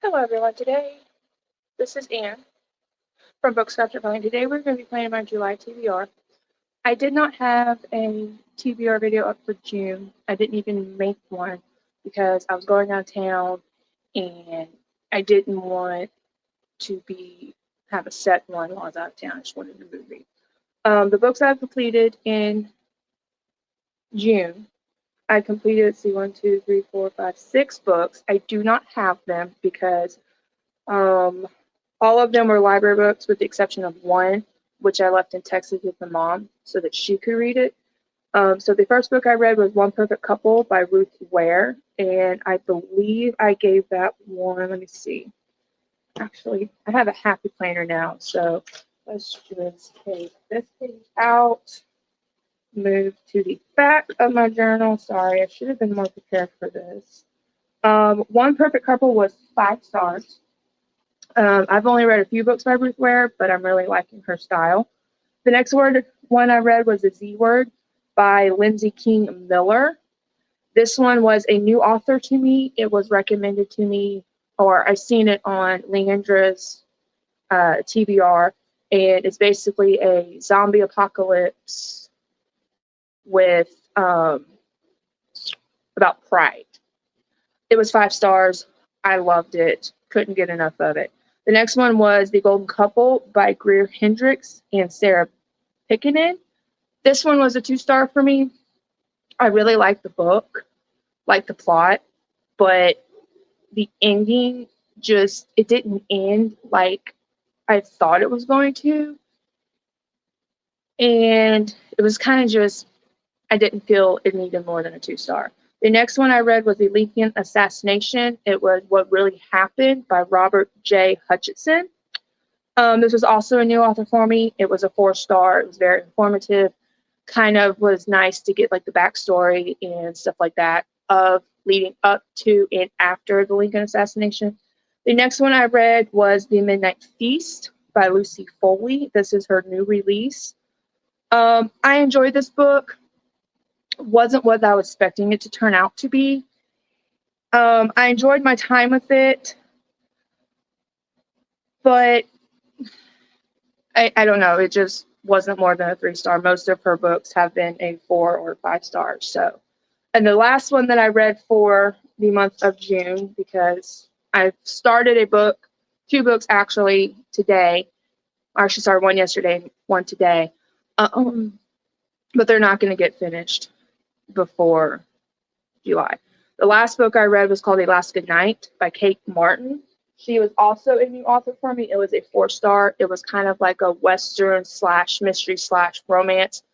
Hello everyone, today this is Anne from Bookscraft Playing. Today we're going to be playing my July TBR. I did not have a TBR video up for June. I didn't even make one because I was going out of town and I didn't want to have a set one while I was out of town. I just wanted to read. The books I've completed in June, I completed, let's see, 1, 2, 3, 4, 5, 6 books. I do not have them because Um, all of them were library books with the exception of one, which I left in Texas with my mom so that she could read it. So the first book I read was One Perfect Couple by Ruth Ware, and I believe I gave that one, let me see. Actually, I have a happy planner now, so let's just take this page out, move to the back of my journal. Sorry, I should have been more prepared for this. One Perfect Couple was 5 stars. I've only read a few books by Ruth Ware, but I'm really liking her style. The next one I read was The Z Word by Lindsay King Miller. This one was a new author to me. It was recommended to me, or I've seen it on Leandra's TBR, and it's basically a zombie apocalypse with about pride. It was 5 stars. I loved it. Couldn't get enough of it. The next one was The Golden Couple by Greer Hendricks and Sarah Pickanin. This one was a 2-star for me. I really liked the book, liked the plot, but the ending it didn't end like I thought it was going to. And it was kind of just, I didn't feel it needed more than a 2-star. The next one I read was The Lincoln Assassination. It was What Really Happened by Robert J. Hutchinson. This was also a new author for me. It was a 4-star. It was very informative. Kind of was nice to get like the backstory and stuff like that of leading up to and after the Lincoln assassination. The next one I read was The Midnight Feast by Lucy Foley. This is her new release. I enjoyed this book. Wasn't what I was expecting it to turn out to be. I enjoyed my time with it, but I don't know. It just wasn't more than a 3-star. Most of her books have been a 4 or 5 stars. So, and the last one that I read for the month of June, because I started 2 books actually today. I actually started one yesterday, one today. But they're not going to get finished before July. The last book I read was called Alaska Night by Kate Martin. She was also a new author for me. It was a 4-star. It was kind of like a Western / mystery / romance.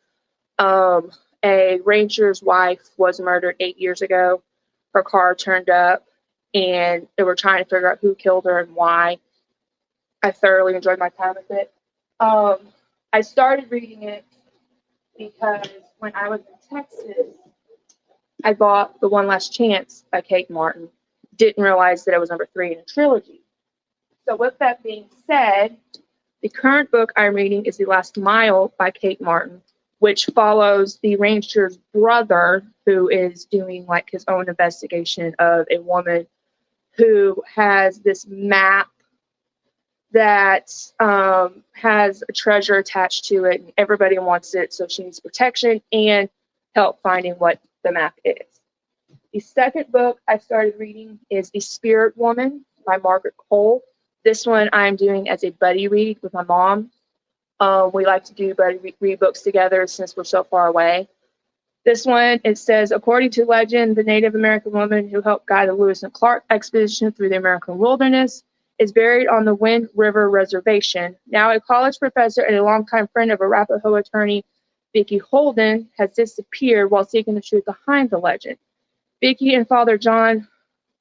A rancher's wife was murdered 8 years ago. Her car turned up, and they were trying to figure out who killed her and why. I thoroughly enjoyed my time with it. I started reading it because when I was in Texas, I bought The One Last Chance by Kate Martin. Didn't realize that it was number 3 in a trilogy. So with that being said, the current book I'm reading is The Last Mile by Kate Martin, which follows the rancher's brother, who is doing like his own investigation of a woman who has this map that has a treasure attached to it, and everybody wants it, so she needs protection and help finding what the map is. The second book I started reading is The Spirit Woman by Margaret Cole. This one I'm doing as a buddy read with my mom. We like to do buddy read books together since we're so far away. This one, it says, according to legend, the Native American woman who helped guide the Lewis and Clark expedition through the American wilderness is buried on the Wind River Reservation. Now a college professor and a longtime friend of Arapaho attorney Vicki Holden has disappeared while seeking the truth behind the legend. Vicki and Father John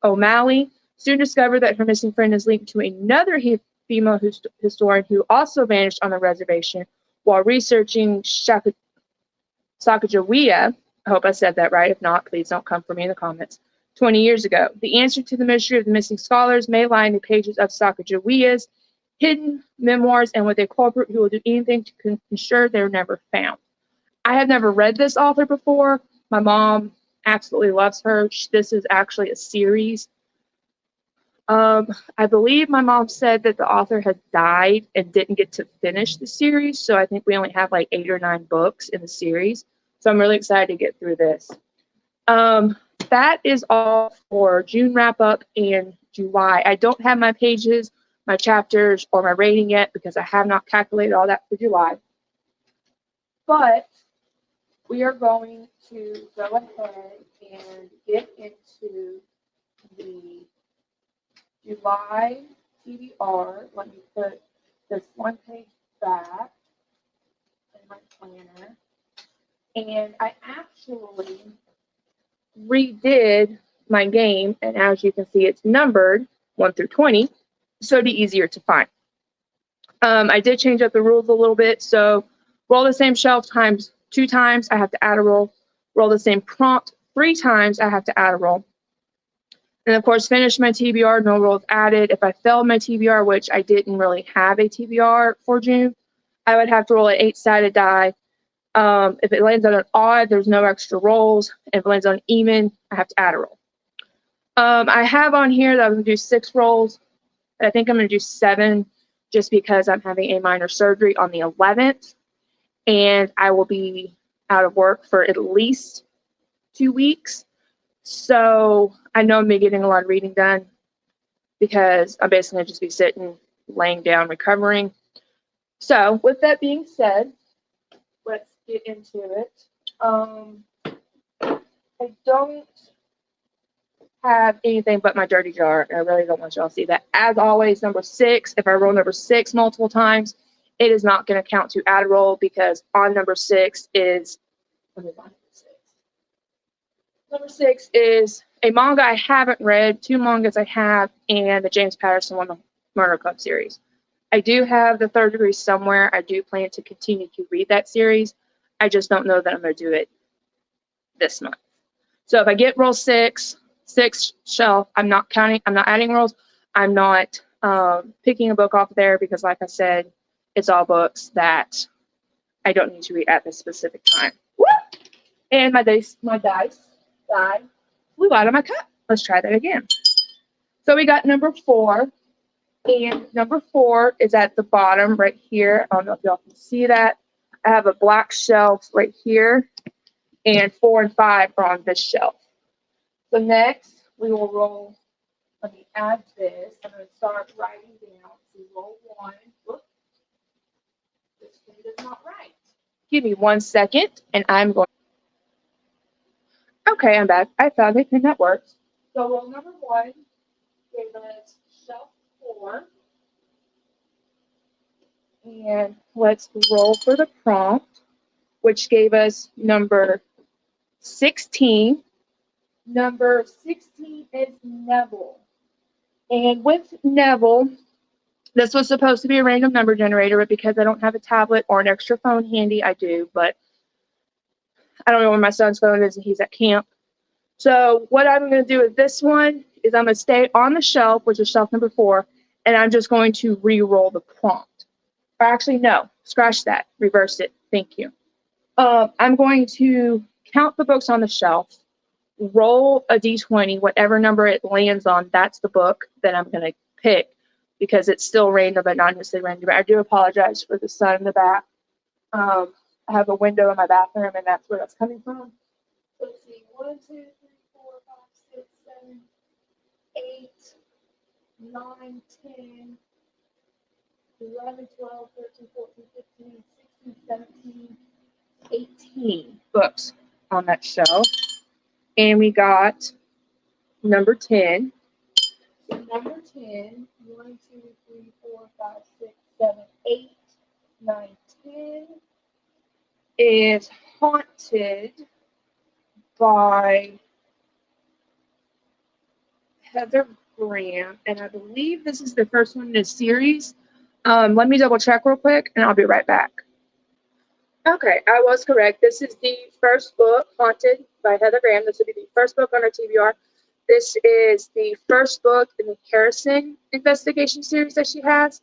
O'Malley soon discover that her missing friend is linked to another female historian who also vanished on the reservation while researching Sacagawea. I hope I said that right. If not, please don't come for me in the comments. 20 years ago. The answer to the mystery of the missing scholars may lie in the pages of Sacagawea's hidden memoirs and with a culprit who will do anything to ensure they're never found. I have never read this author before. My mom absolutely loves her. This is actually a series. I believe my mom said that the author had died and didn't get to finish the series, so I think we only have like 8 or 9 books in the series. So I'm really excited to get through this. That is all for June wrap up and July. I don't have my pages, my chapters, or my rating yet because I have not calculated all that for July. But we are going to go ahead and get into the July TBR. Let me put this one page back in my planner. And I actually redid my game, and as you can see, it's numbered 1 through 20, so it'd be easier to find. I did change up the rules a little bit, so roll the same shelf times 2 times, I have to add a roll. Roll the same prompt 3 times, I have to add a roll. And of course, finish my TBR, no rolls added. If I failed my TBR, which I didn't really have a TBR for June, I would have to roll an 8-sided die. If it lands on an odd, there's no extra rolls. If it lands on an even, I have to add a roll. I have on here that I'm going to do 6 rolls. I think I'm going to do 7 just because I'm having a minor surgery on the 11th. And I will be out of work for at least 2 weeks. So I know I'm going to be getting a lot of reading done because I'm basically going to just be sitting, laying down, recovering. So with that being said, let's get into it. I don't have anything but my dirty jar. I really don't want y'all to see that. As always, number 6, if I roll number 6 multiple times, it is not going to count to add roll because on number 6 is, let me find number 6. Number 6 is a manga I haven't read, 2 mangas I have, and the James Patterson One Murder Club series. I do have the Third Degree somewhere. I do plan to continue to read that series. I just don't know that I'm going to do it this month. So if I get roll 6 shelf, I'm not counting, I'm not adding rolls. I'm not picking a book off there because, like I said, it's all books that I don't need to read at this specific time. Woo! And my dice flew out of my cup. Let's try that again. So we got number 4. And number 4 is at the bottom right here. I don't know if y'all can see that. I have a black shelf right here. And 4 and 5 are on this shelf. So next, we will roll. Let me add this. I'm going to start writing down. So roll 1. Whoops. This thing is not right. Give me 1 second, and I'm going. Okay, I'm back. I found a pin that works. So roll number 1 gave us shelf 4. And let's roll for the prompt, which gave us number 16. Number 16 is Neville. And with Neville, this was supposed to be a random number generator, but because I don't have a tablet or an extra phone handy, I do, but I don't know where my son's phone is and he's at camp. So what I'm going to do with this one is I'm going to stay on the shelf, which is shelf number 4, and I'm just going to re-roll the prompt. Or actually, no, scratch that, reverse it. Thank you. I'm going to count the books on the shelf, roll a d20, whatever number it lands on, that's the book that I'm going to pick because it's still random, but not necessarily random. I do apologize for the sun in the back. I have a window in my bathroom, and that's where that's coming from. So let's see, 1, 2, 3, 4, 5, 6, 7, 8, 9, 10, 11, 12, 13, 14, 15, 16, 17, 18 books on that shelf. And we got number 10. So number 10, 1, 2, 3, 4, 5, 6, 7, 8, 9, 10 is Haunted by Heather Graham. And I believe this is the first one in the series. Let me double check real quick and I'll be right back. Okay, I was correct. This is the first book, Haunted by Heather Graham. This will be the first book on our TBR. This is the first book in the Harrison investigation series that she has.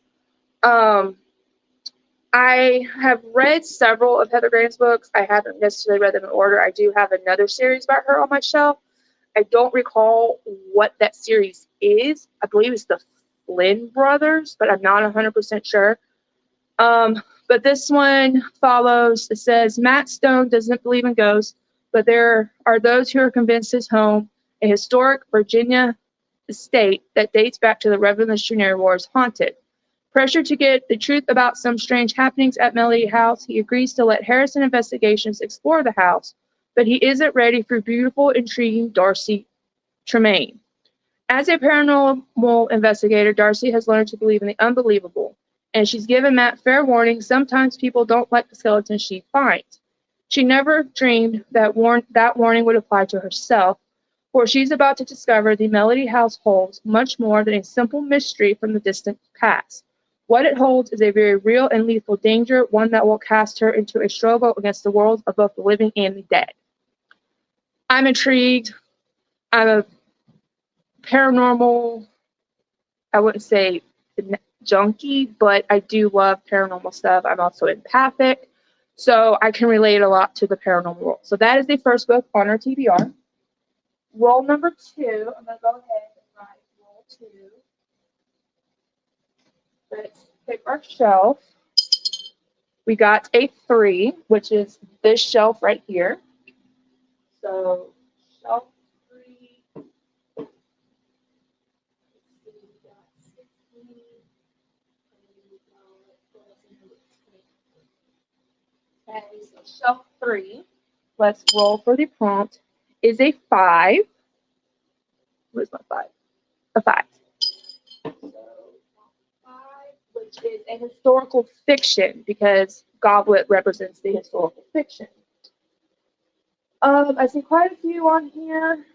I have read several of Heather Graham's books. I haven't necessarily read them in order. I do have another series about her on my shelf. I don't recall what that series is. I believe it's the Flynn brothers, but I'm not 100% sure. But this one follows, it says, Matt Stone doesn't believe in ghosts, but there are those who are convinced his home, a historic Virginia estate that dates back to the Revolutionary War, is haunted. Pressured to get the truth about some strange happenings at Melody House, he agrees to let Harrison Investigations explore the house, but he isn't ready for beautiful, intriguing Darcy Tremaine. As a paranormal investigator, Darcy has learned to believe in the unbelievable, and she's given Matt fair warning. Sometimes people don't like the skeletons she finds. She never dreamed that warning would apply to herself, for she's about to discover the Melody House holds much more than a simple mystery from the distant past. What it holds is a very real and lethal danger, one that will cast her into a struggle against the worlds of both the living and the dead. I'm intrigued. I'm a paranormal, I wouldn't say junkie, but I do love paranormal stuff. I'm also empathic, so I can relate a lot to the paranormal world. So that is the first book on our TBR. Roll number 2, I'm going to go ahead and write roll 2. Let's pick our shelf. We got a 3, which is this shelf right here. So shelf 3. Okay, so shelf 3. Let's roll for the prompt. Is a 5. Where's my 5? A 5. So 5, which is a historical fiction, because Goblet represents the historical fiction. I see quite a few on here.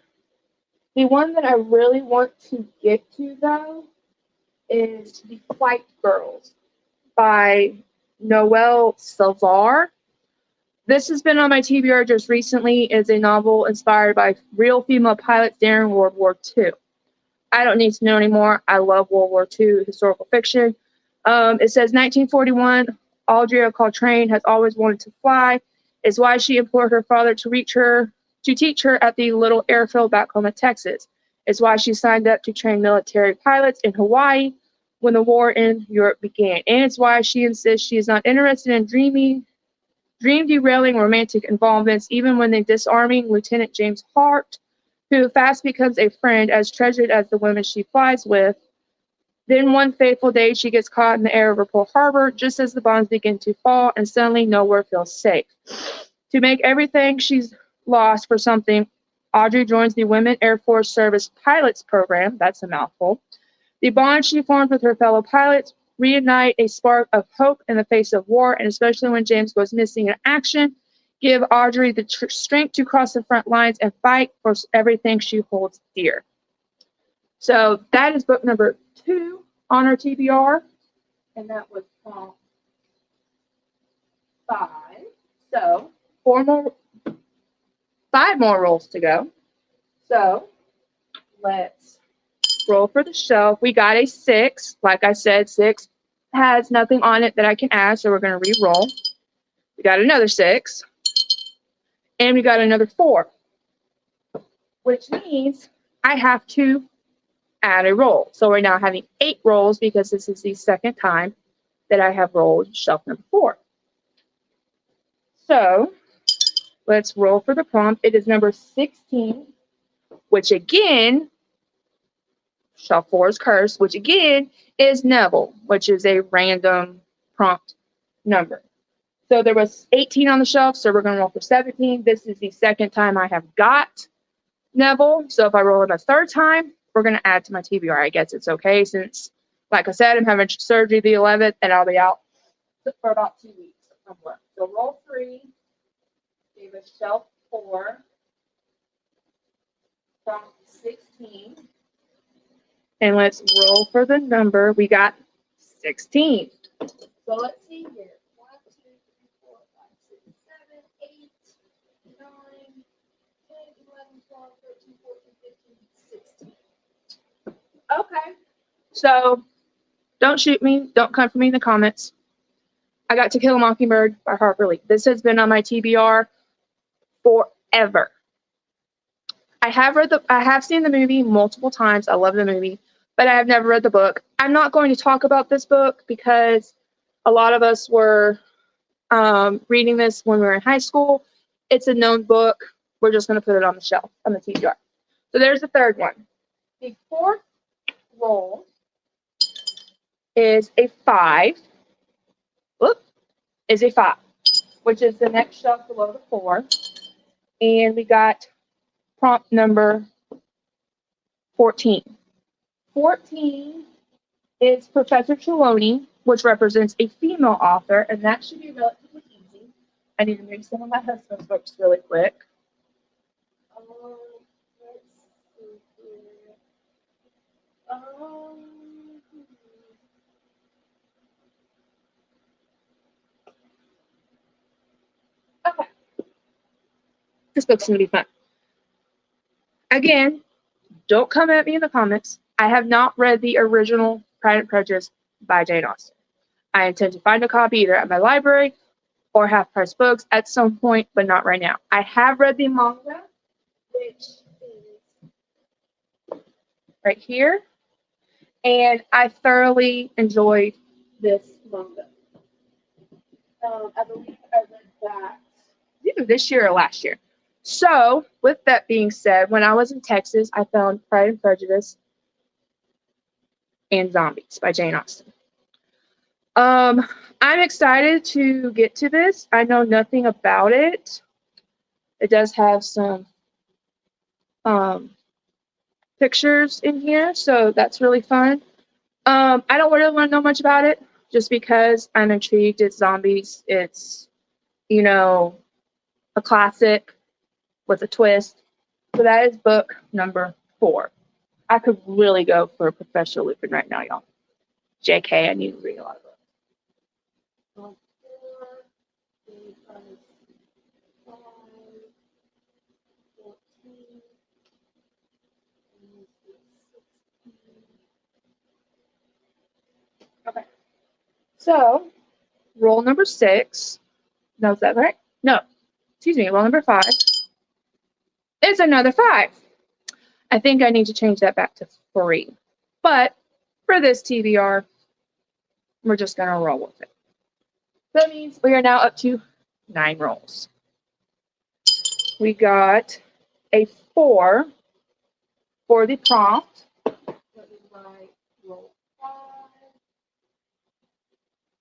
The one that I really want to get to, though, is The White Girls by Noelle Salvar. This has been on my TBR just recently. It's a novel inspired by real female pilots during World War II. I don't need to know anymore. I love World War II historical fiction. It says 1941, Audrey Coltrane has always wanted to fly. It's why she implored her father to teach her at the little airfield back home in Texas. It's why she signed up to train military pilots in Hawaii when the war in Europe began. And it's why she insists she is not interested in dream derailing romantic involvements, even when the disarming Lieutenant James Hart, who fast becomes a friend as treasured as the women she flies with. Then one fateful day, she gets caught in the air over Pearl Harbor just as the bombs begin to fall, and suddenly nowhere feels safe. To make everything she's lost for something, Audrey joins the Women Air Force Service Pilots Program. That's a mouthful. The bond she formed with her fellow pilots reignite a spark of hope in the face of war, and especially when James goes missing in action, give Audrey the strength to cross the front lines and fight for everything she holds dear. So that is book number 2 on our TBR, and that was 5. So 5 more rolls to go. So let's roll for the shelf. We got a 6. Like I said, 6 has nothing on it that I can add, so we're going to re-roll. We got another 6. And we got another 4. Which means I have to add a roll. So we're now having 8 rolls because this is the second time that I have rolled shelf number 4. So let's roll for the prompt. It is number 16, which again, shelf 4 is cursed, which again is Neville, which is a random prompt number. So there was 18 on the shelf, so we're going to roll for 17. This is the second time I have got Neville. So if I roll it a third time, we're going to add to my TBR. I guess it's okay since, like I said, I'm having surgery the 11th, and I'll be out for about 2 weeks. So roll 3, gave us shelf 4, prompt 16. And let's roll for the number. We got 16. So let's see here. 1, 2, 3, 4, 5, 6, 7, 8, 9, 10, 11, 12, 13, 14, 15, 16. Okay. So don't shoot me. Don't come for me in the comments. I got To Kill a Mockingbird by Harper Lee. This has been on my TBR forever. I have seen the movie multiple times. I love the movie, but I have never read the book. I'm not going to talk about this book because a lot of us were reading this when we were in high school. It's a known book. We're just going to put it on the shelf, on the TBR. So there's the third one. The fourth roll is a 5. Whoop, is a 5, which is the next shelf below the 4. And we got prompt number 14. 14 is Professor Trelawney, which represents a female author, and that should be relatively easy. I need to read some of my husband's books really quick. Let's see here. Okay. This book's going to be fun. Again, don't come at me in the comments. I have not read the original Pride and Prejudice by Jane Austen. I intend to find a copy either at my library or Half Price Books at some point, but not right now. I have read the manga, which is right here, and I thoroughly enjoyed this manga. I believe I read that either this year or last year. So, with that being said, when I was in Texas, I found Pride and Prejudice and Zombies by Jane Austen. I'm excited to get to this. I know nothing about it. It does have some pictures in here, so that's really fun. I don't really want to know much about it, just because I'm intrigued. It's zombies. It's, a classic with a twist. So that is book number 4. I could really go for Professor Lupin right now, y'all. JK, I need to read a lot of books. Okay. So, roll number 6. No, is that right? No. Excuse me, roll number 5. It's another 5. I think I need to change that back to 3. But for this TBR, we're just going to roll with it. That means we are now up to 9 rolls. We got a 4 for the prompt. Let me write roll 5.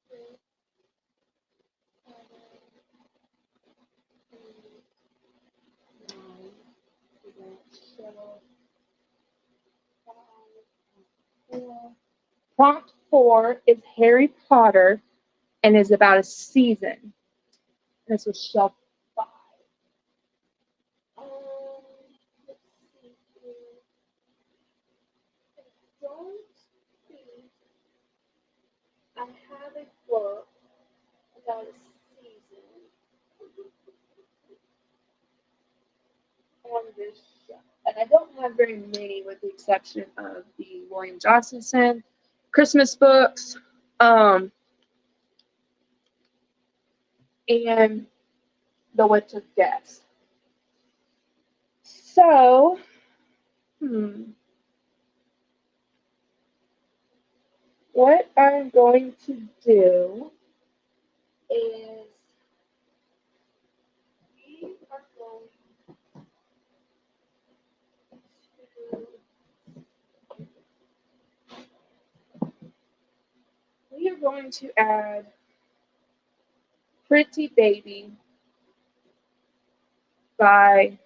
6, 7, 8, 9. We got shell 5, 4. Prompt 4 is Harry Potter and is about a season. This was shelf 5. Let's see here. I don't think I have a book about a season on this shelf. And I don't have very many, with the exception of the William Johnson Christmas books, and The Witch of Guess. So, what I'm going to do is we are going to add Pretty Baby by,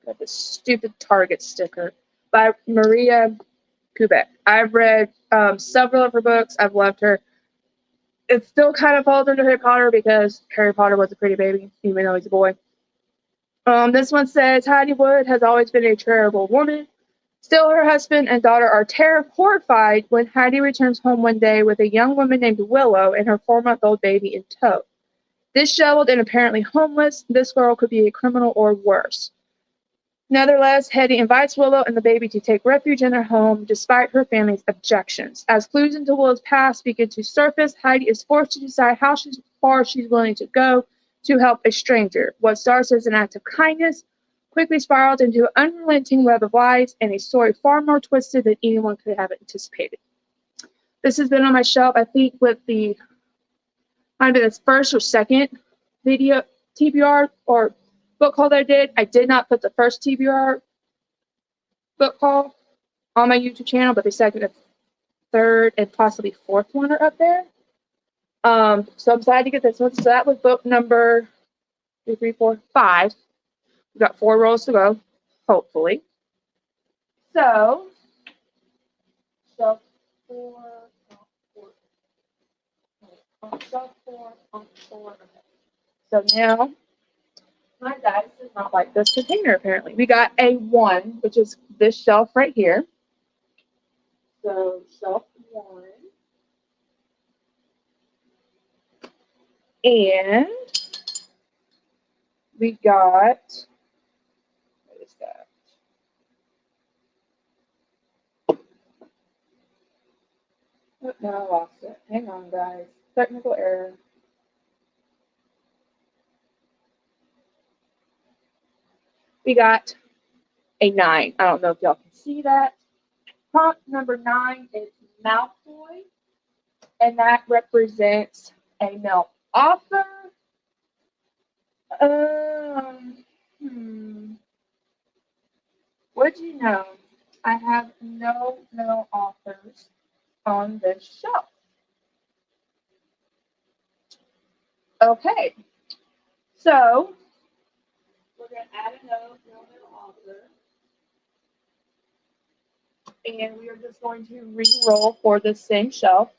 got this stupid Target sticker, by Maria Kubek. I've read several of her books. I've loved her. It still kind of falls under Harry Potter because Harry Potter was a pretty baby, even though he's a boy. This one says, Heidi Wood has always been a charitable woman. Still, her husband and daughter are horrified when Heidi returns home one day with a young woman named Willow and her 4-month-old baby in tow. Disheveled and apparently homeless, this girl could be a criminal or worse. Nevertheless, Heidi invites Willow and the baby to take refuge in their home despite her family's objections. As clues into Willow's past begin to surface, Heidi is forced to decide how far she's willing to go to help a stranger. What starts as an act of kindness quickly spiraled into an unrelenting web of lies and a story far more twisted than anyone could have anticipated. This has been on my shelf, I think, with might be this first or second video TBR or book haul that I did. I did not put the first TBR book haul on my YouTube channel, but the second and third and possibly fourth one are up there. So I'm excited to get this one. So that was book number 2, 3, 4, 5. We've got 4 rolls to go, hopefully. So, shelf 4, shelf 4, pump 4. Okay. So now, my dice does not like this container apparently. We got a 1, which is this shelf right here. So shelf 1. And we got, what is that? Oh, no, I lost it. Hang on, guys. Technical error. We got a 9. I don't know if y'all can see that. Prompt number 9 is Malfoy, and that represents a male author. Would you know? I have no male authors on this shelf. Okay, so we're going to add another male author. And we are just going to re-roll for the same shelf.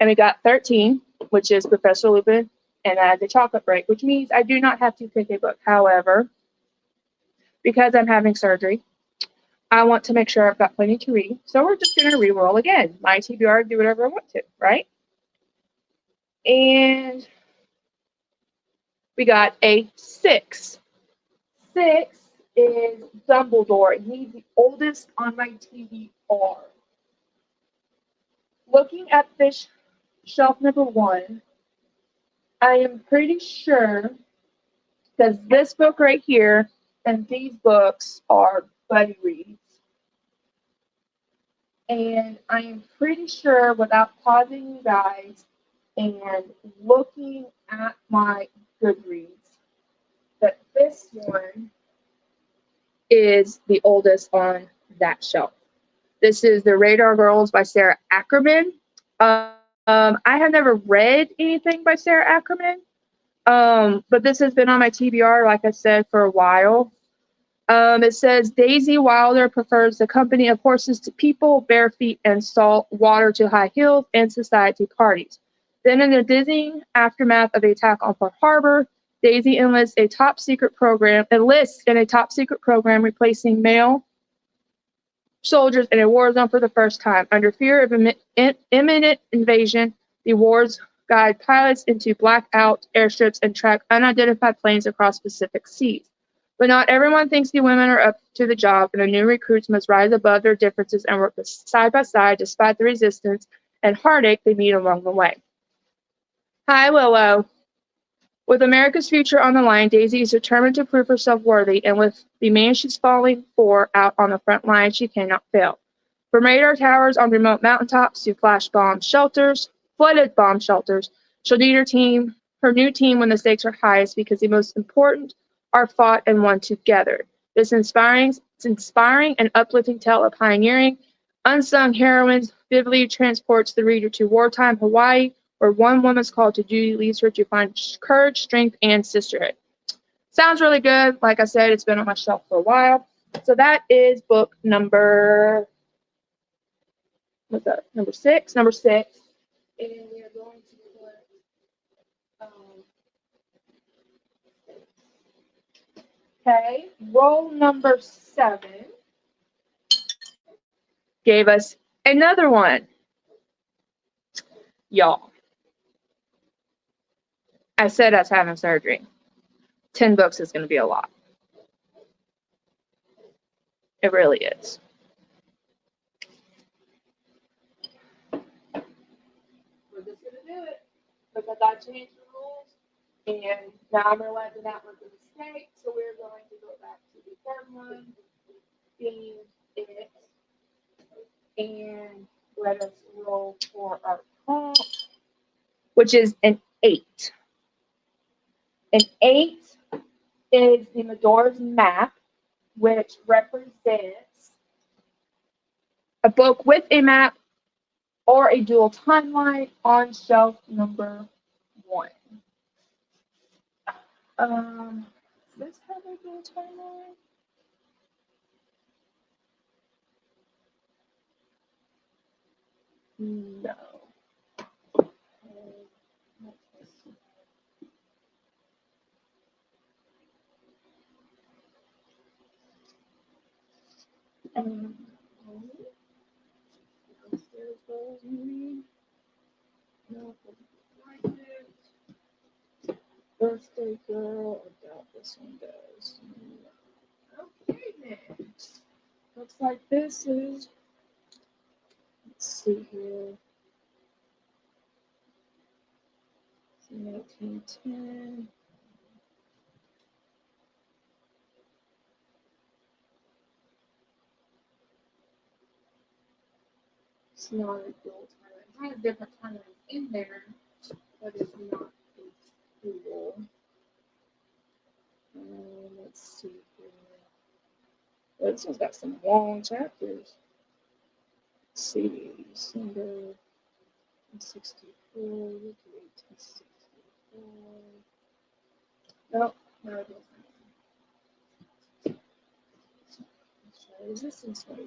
And we got 13, which is Professor Lupin, and I had the chocolate break, which means I do not have to pick a book. However, because I'm having surgery, I want to make sure I've got plenty to read. So we're just going to re-roll again. My TBR, do whatever I want to, right? And we got a 6. 6 is Dumbledore. He's the oldest on my TBR. Looking at this shelf number 1, I am pretty sure, because this book right here and these books are buddy reads. And I am pretty sure, without pausing you guys and looking at my Goodreads, that this one is the oldest on that shelf. This is The Radar Girls by Sarah Ackerman. I have never read anything by Sarah Ackerman, but this has been on my TBR, like I said, for a while. It says Daisy Wilder prefers the company of horses to people, bare feet and salt water to high heels and society parties. Then in the dizzying aftermath of the attack on Pearl Harbor, Daisy enlists in a top secret program replacing male soldiers in a war zone for the first time. Under fear of imminent invasion, the wars guide pilots into blackout airstrips and track unidentified planes across Pacific seas. But not everyone thinks the women are up to the job, and the new recruits must rise above their differences and work side by side despite the resistance and heartache they meet along the way. Hi, Willow. With America's future on the line, Daisy is determined to prove herself worthy, and with the man she's falling for out on the front line, she cannot fail. From radar towers on remote mountaintops to flooded bomb shelters, she'll need her new team when the stakes are highest, because the most important are fought and won together. This inspiring and uplifting tale of pioneering, unsung heroines vividly transports the reader to wartime Hawaii, where one woman's call to duty leads her to find courage, strength, and sisterhood. Sounds really good. Like I said, it's been on my shelf for a while. So that is book number, what's that? Number 6. Number 6. And we are going to put, okay, roll number 7 gave us another one. Y'all, I said I was having surgery. 10 books is going to be a lot. It really is. We're just going to do it because I changed the rules And now I'm realizing that was a mistake, so we're going to go back to the third one, being it, and let us roll for our prompt, which is an 8. An 8 is the Medora's map, which represents a book with a map or a dual timeline on shelf number 1. Does this have a dual timeline? No. Downstairs goes, maybe. No, like it. Birthday girl. I doubt this one does. Okay, then. Looks like this is. Let's see here. 1910. It's not a dual timeline. It has different timelines in there, but it's not a dual. Let's see here. Well, this one's got some long chapters. Let's see, December 64 to 1864. Nope, no, it doesn't. Resistance Letter.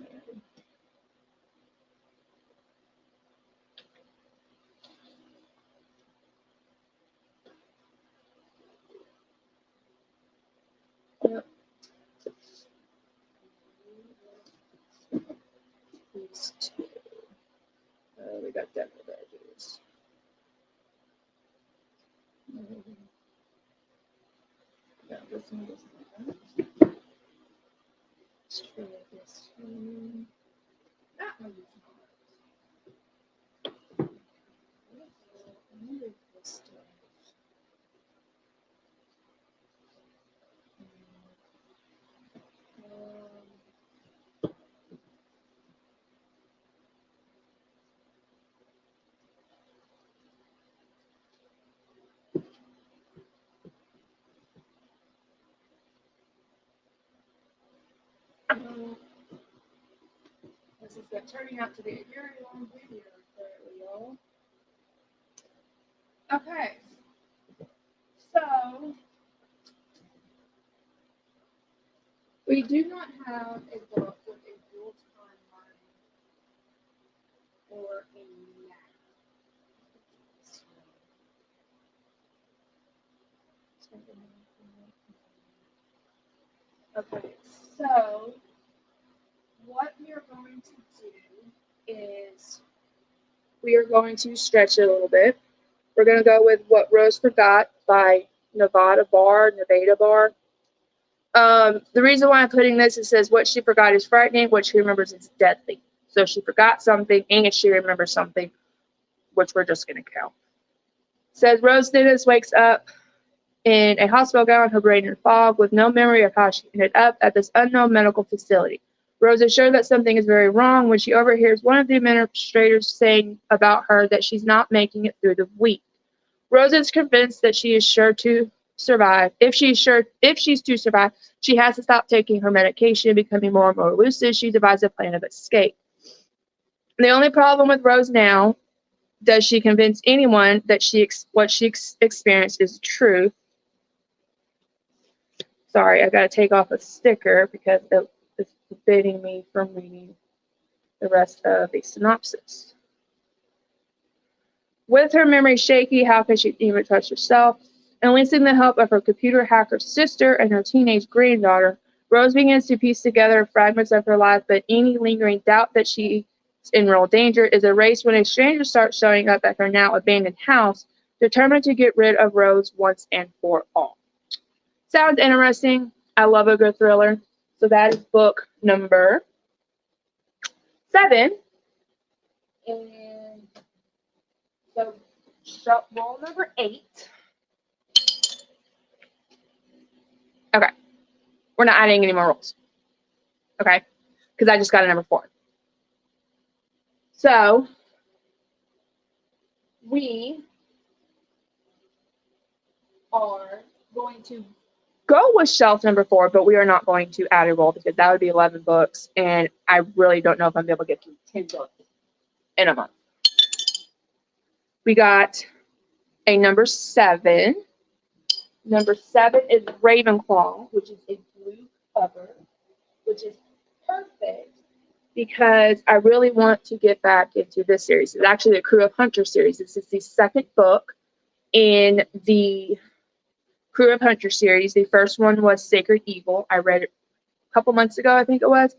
Yep. These two. We got Devil Badges. Yeah, this one doesn't. Let's try this one. That one is not. I wonder if this does. This is turning out to be a very long video, apparently, y'all. Okay, so we do not have a book with a dual timeline or a map. Okay, so what we are going to do is we are going to stretch it a little bit. We're going to go with What Rose Forgot by Nevada Bar. The reason why I'm putting this, it says what she forgot is frightening, what she remembers is deadly. So she forgot something and she remembers something, which we're just going to count. It says Rose Dennis wakes up in a hospital gown, her brain in fog, with no memory of how she ended up at this unknown medical facility. Rose is sure that something is very wrong when she overhears one of the administrators saying about her that she's not making it through the week. Rose is convinced that she is sure to survive. If she's to survive, she has to stop taking her medication, becoming more and more lucid. She devises a plan of escape. The only problem with Rose now, does she convince anyone that what she experienced is true? Sorry, I got to take off a sticker because it's forbidding me from reading the rest of the synopsis. With her memory shaky, how can she even trust herself? Enlisting the help of her computer hacker sister and her teenage granddaughter, Rose begins to piece together fragments of her life, but any lingering doubt that she's in real danger is erased when a stranger starts showing up at her now abandoned house, determined to get rid of Rose once and for all. Sounds interesting. I love a good thriller. So that is book number 7. And so roll number 8. Okay. We're not adding any more rules. Okay. Because I just got a number 4. So we are going to go with shelf number 4, but we are not going to add a roll because that would be 11 books, and I really don't know if I'm able to get through 10 books in a month. We got a number 7. Number 7 is Ravenclaw, which is a blue cover, which is perfect because I really want to get back into this series. It's actually the Crew of Hunters series. This is the second book in the Crew of Hunters series. The first one was Sacred Evil. I read it a couple months ago, I think it was.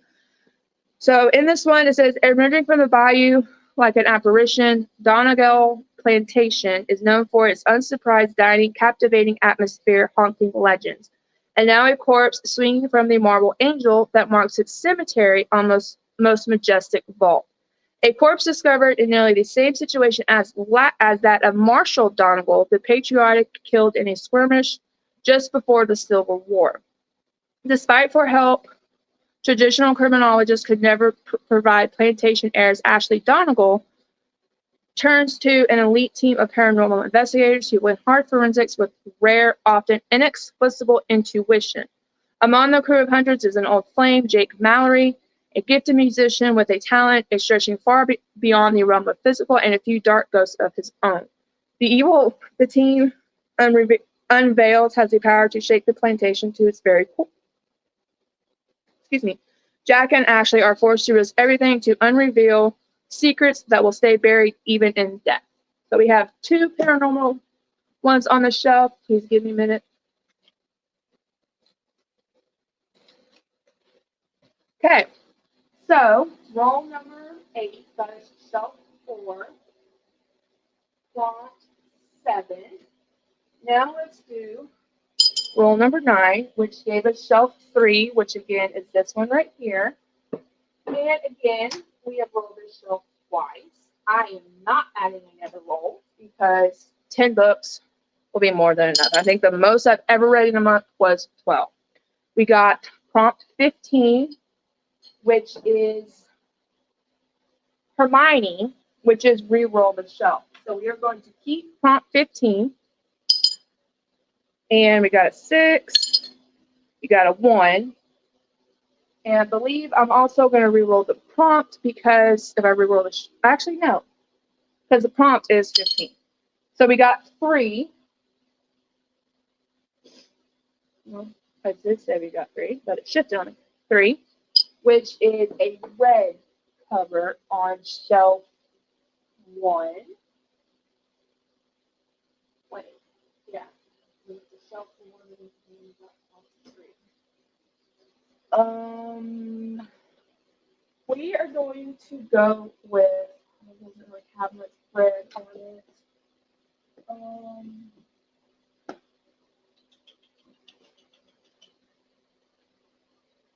So in this one, it says, emerging from the bayou like an apparition, Donegal Plantation is known for its unsurprised dining, captivating atmosphere, haunting legends. And now a corpse swinging from the marble angel that marks its cemetery on most majestic vault. A corpse discovered in nearly the same situation as that of Marshall Donegal, the patriotic killed in a skirmish just before the Civil War. Despite for help, traditional criminologists could never provide plantation heirs. Ashley Donegal turns to an elite team of paranormal investigators who win hard forensics with rare, often inexplicable intuition. Among the Crew of Hunters is an old flame, Jake Mallory, a gifted musician with a talent stretching far beyond the realm of physical and a few dark ghosts of his own. The evil the team unveils has the power to shake the plantation to its very core. Excuse me. Jack and Ashley are forced to risk everything to unreveal secrets that will stay buried even in death. So we have 2 paranormal ones on the shelf. Please give me a minute. Okay, so roll number 8, that is shelf 4, plot 7. Now let's do roll number 9, which gave us shelf 3, which again is this one right here. And again, we have rolled this shelf twice. I am not adding another roll because 10 books will be more than enough. I think the most I've ever read in a month was 12. We got prompt 15, which is Hermione, which is re-roll the shelf. So we are going to keep prompt 15. And we got a 6. We got a 1. And I believe I'm also going to re-roll the prompt because if I re-roll the... actually, no. Because the prompt is 15. So we got 3. Well, I did say we got 3, but it shifted on me. 3, which is a red cover on shelf 1. Wait, yeah. Shelf 1 and 3. We are going to go with, it doesn't really have much red on it.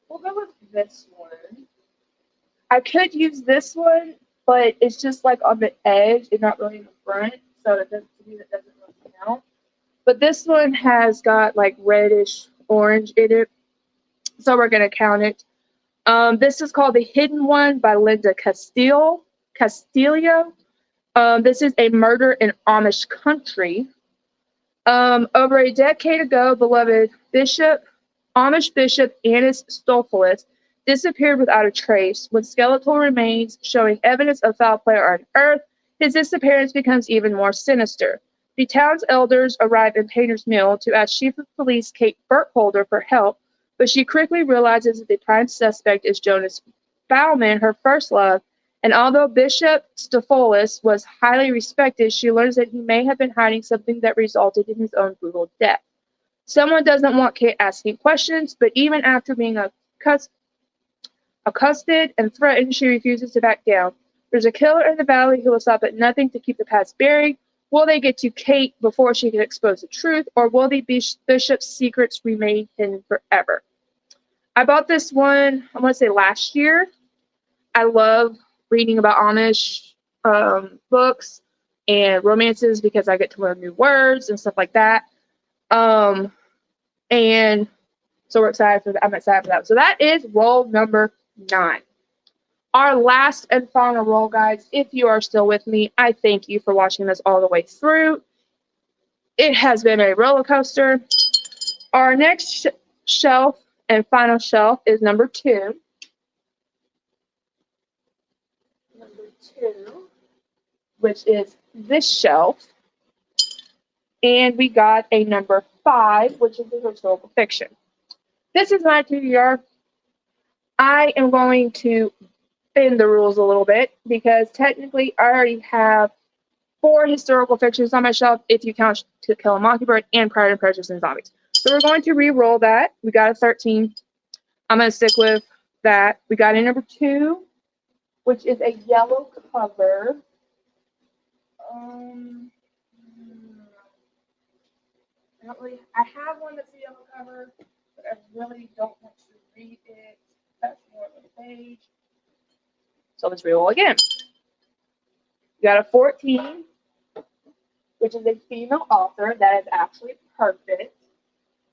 We'll go with this one. I could use this one, but it's just like on the edge and not really in the front, so it doesn't, to me, that doesn't really count. But this one has got like reddish orange in it, so we're gonna count it. This is called The Hidden One by Linda Castillo. This is a murder in Amish country. Over a decade ago, beloved Amish Bishop Annis Stolfowitz disappeared without a trace. When skeletal remains showing evidence of foul play are unearthed, his disappearance becomes even more sinister. The town's elders arrive in Painter's Mill to ask Chief of Police Kate Burkholder for help, but she quickly realizes that the prime suspect is Jonas Bauman, her first love, and although Bishop Stolfowitz was highly respected, she learns that he may have been hiding something that resulted in his own brutal death. Someone doesn't want Kate asking questions, but even after being accosted and threatened, she refuses to back down. There's a killer in the valley who will stop at nothing to keep the past buried. Will they get to Kate before she can expose the truth, or will the bishop's secrets remain hidden forever? I bought this one, I want to say last year. I love reading about Amish books and romances because I get to learn new words and stuff like that. And So we're excited for that. I'm excited for that. So that is roll number 9. Our last and final roll, guys. If you are still with me, I thank you for watching this all the way through. It has been a roller coaster. Our next shelf and final shelf is number 2. Number 2, which is this shelf. And we got a number 5, which is the historical fiction. This is my TBR. I am going to bend the rules a little bit because technically I already have 4 historical fictions on my shelf if you count To Kill a Mockingbird and Pride and Prejudice and Zombies. So we're going to re-roll that. We got a 13. I'm going to stick with that. We got a number 2, which is a yellow cover. I have one that's a yellow cover, but I really don't want to read it. That's more of a page. So let's re-roll again. We got a 14, which is a female author. That is actually perfect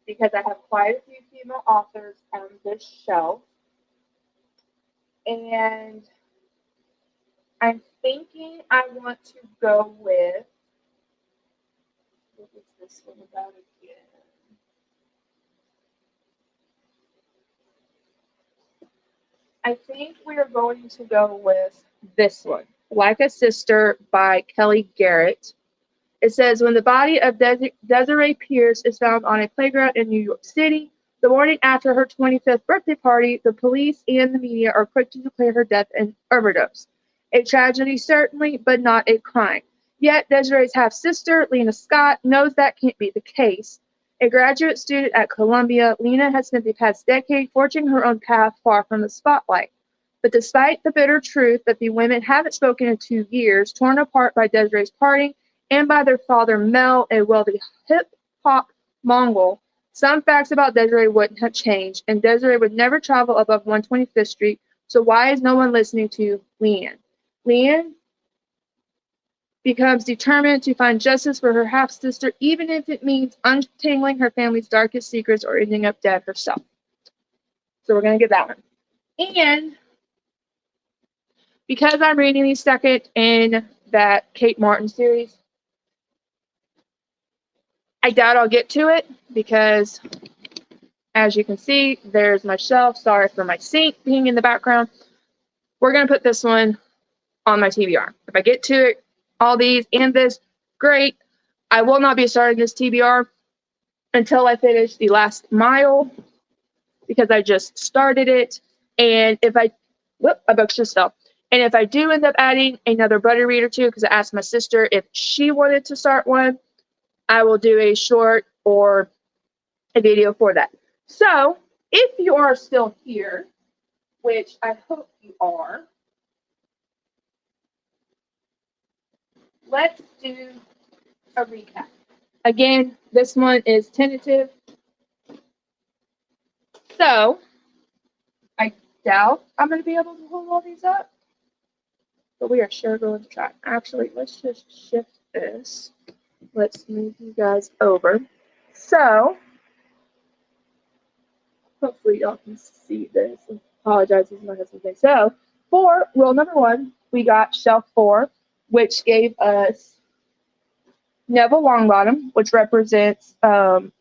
because I have quite a few female authors on this shelf. And I'm thinking I want to go with, what is this one about again? I think we are going to go with this one, Like a Sister by Kelly Garrett. It says, when the body of Desiree Pierce is found on a playground in New York City, the morning after her 25th birthday party, the police and the media are quick to declare her death an overdose. A tragedy, certainly, but not a crime. Yet Desiree's half-sister, Lena Scott, knows that can't be the case. A graduate student at Columbia, Lena has spent the past decade forging her own path far from the spotlight. But despite the bitter truth that the women haven't spoken in 2 years, torn apart by Desiree's parting and by their father Mel, a wealthy hip-hop Mongol, some facts about Desiree wouldn't have changed, and Desiree would never travel above 125th Street, so why is no one listening to Leanne? Leanne becomes determined to find justice for her half-sister, even if it means untangling her family's darkest secrets or ending up dead herself. So we're going to get that one. And because I'm reading the second in that Kate Martin series, I doubt I'll get to it because, as you can see, there's my shelf. Sorry for my sink being in the background. We're going to put this one on my TBR. If I get to it, all these and this, great. I will not be starting this TBR until I finish The Last Mile because I just started it. And if I, my book's just fell. And if I do end up adding another buddy reader too, because I asked my sister if she wanted to start one, I will do a short or a video for that. So if you are still here, which I hope you are, let's do a recap. Again, this one is tentative. So I doubt I'm going to be able to hold all these up, but we are sure going to try. Actually, let's just shift this. Let's move you guys over. So hopefully y'all can see this. I apologize, this is my husband's thing. So for roll number 1, we got shelf 4, which gave us Neville Longbottom, which represents roll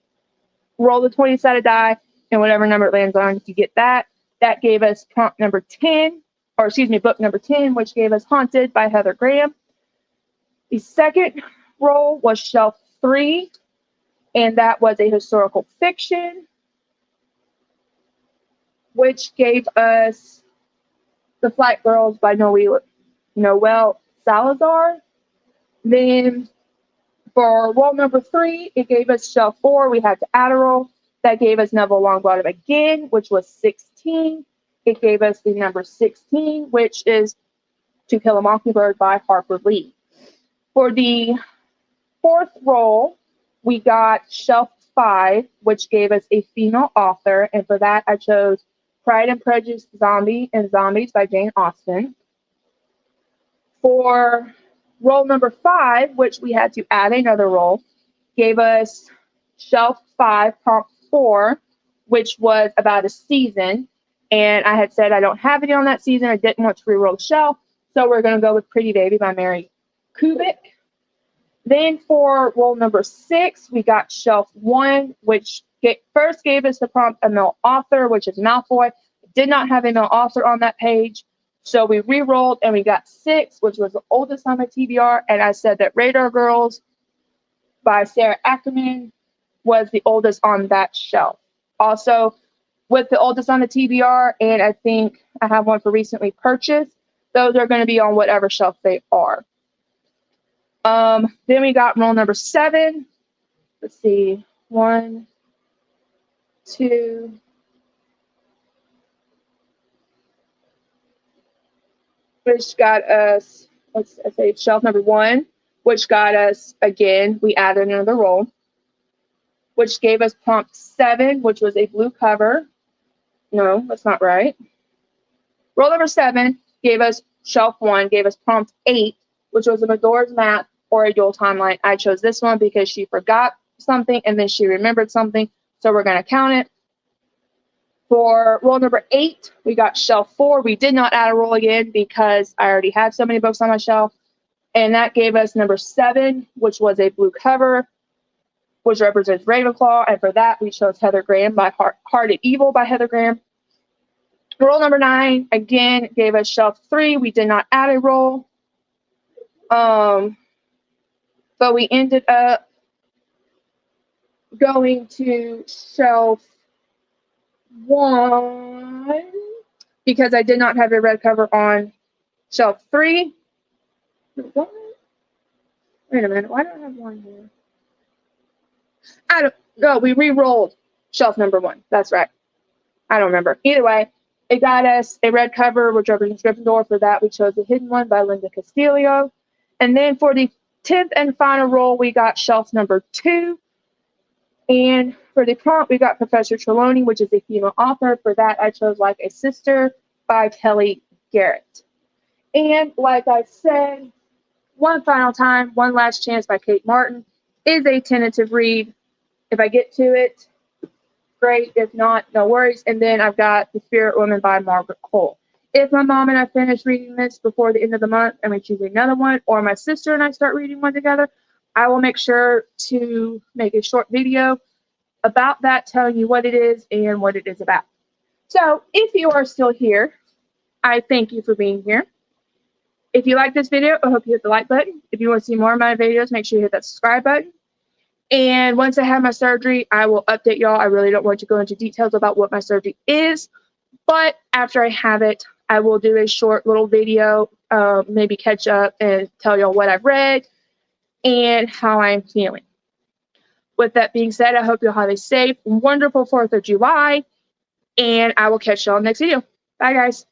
the 20-sided die, and whatever number it lands on, you get that. That gave us book number 10, which gave us Haunted by Heather Graham. The second roll was shelf 3, and that was a historical fiction, which gave us The Flight Girls by Noelle Salazar. Then for roll number 3, it gave us shelf 4. We had to add a roll. That gave us Neville Longbottom again, which was 16. It gave us the number 16, which is To Kill a Mockingbird by Harper Lee. For the fourth roll, we got shelf 5, which gave us a female author, and for that I chose Pride and Prejudice, Zombies by Jane Austen. For roll number 5, which we had to add another roll, gave us shelf 5, prompt 4, which was about a season. And I had said I don't have any on that season. I didn't want to re-roll the shelf. So we're going to go with Pretty Baby by Mary Kubik. Then for roll number 6, we got shelf 1, which first gave us the prompt a male author, which is Malfoy. Did not have a male author on that page. So we re-rolled and we got 6, which was the oldest on my TBR. And I said that Radar Girls by Sarah Ackerman was the oldest on that shelf. Also, with the oldest on the TBR, and I think I have one for recently purchased, those are going to be on whatever shelf they are. Then we got roll number 7. Let's see. 1, 2, which got us, let's say shelf number 1, which got us, again, we added another roll, which gave us prompt 7, which was a blue cover. No, that's not right. Roll number 7 gave us shelf 1, gave us prompt 8, which was a Madora's Map or a Yule Timeline. I chose this one because she forgot something and then she remembered something, so we're going to count it. For roll number 8, we got shelf 4. We did not add a roll again because I already had so many books on my shelf. And that gave us number 7, which was a blue cover, which represents Ravenclaw. And for that, we chose Heather Graham by Hearted Evil by Heather Graham. Roll number 9, again, gave us shelf 3. We did not add a roll. But we ended up going to shelf 1 because I did not have a red cover on shelf 3. What? Wait a minute. Why don't I have 1 here? I don't know. We re-rolled shelf number 1. That's right. I don't remember. Either way, it got us a red cover, which represents Gryffindor. For that, we chose The Hidden One by Linda Castillo. And then for the 10th and final roll, we got shelf number 2. And for the prompt, we got Professor Trelawney, which is a female author. For that, I chose Like a Sister by Kelly Garrett. And like I said, one final time, One Last Chance by Kate Martin is a tentative read. If I get to it, great. If not, no worries. And then I've got The Spirit Woman by Margaret Cole. If my mom and I finish reading this before the end of the month and we choose another one, or my sister and I start reading one together, I will make sure to make a short video about that, telling you what it is and what it is about. So if you are still here, I thank you for being here. If you like this video, I hope you hit the like button. If you want to see more of my videos, make sure you hit that subscribe button. And once I have my surgery, I will update y'all. I really don't want to go into details about what my surgery is, but after I have it, I will do a short little video, maybe catch up and tell y'all what I've read and how I'm feeling. With that being said, I hope you'll have a safe, wonderful 4th of July, and I will catch y'all next video. Bye, guys.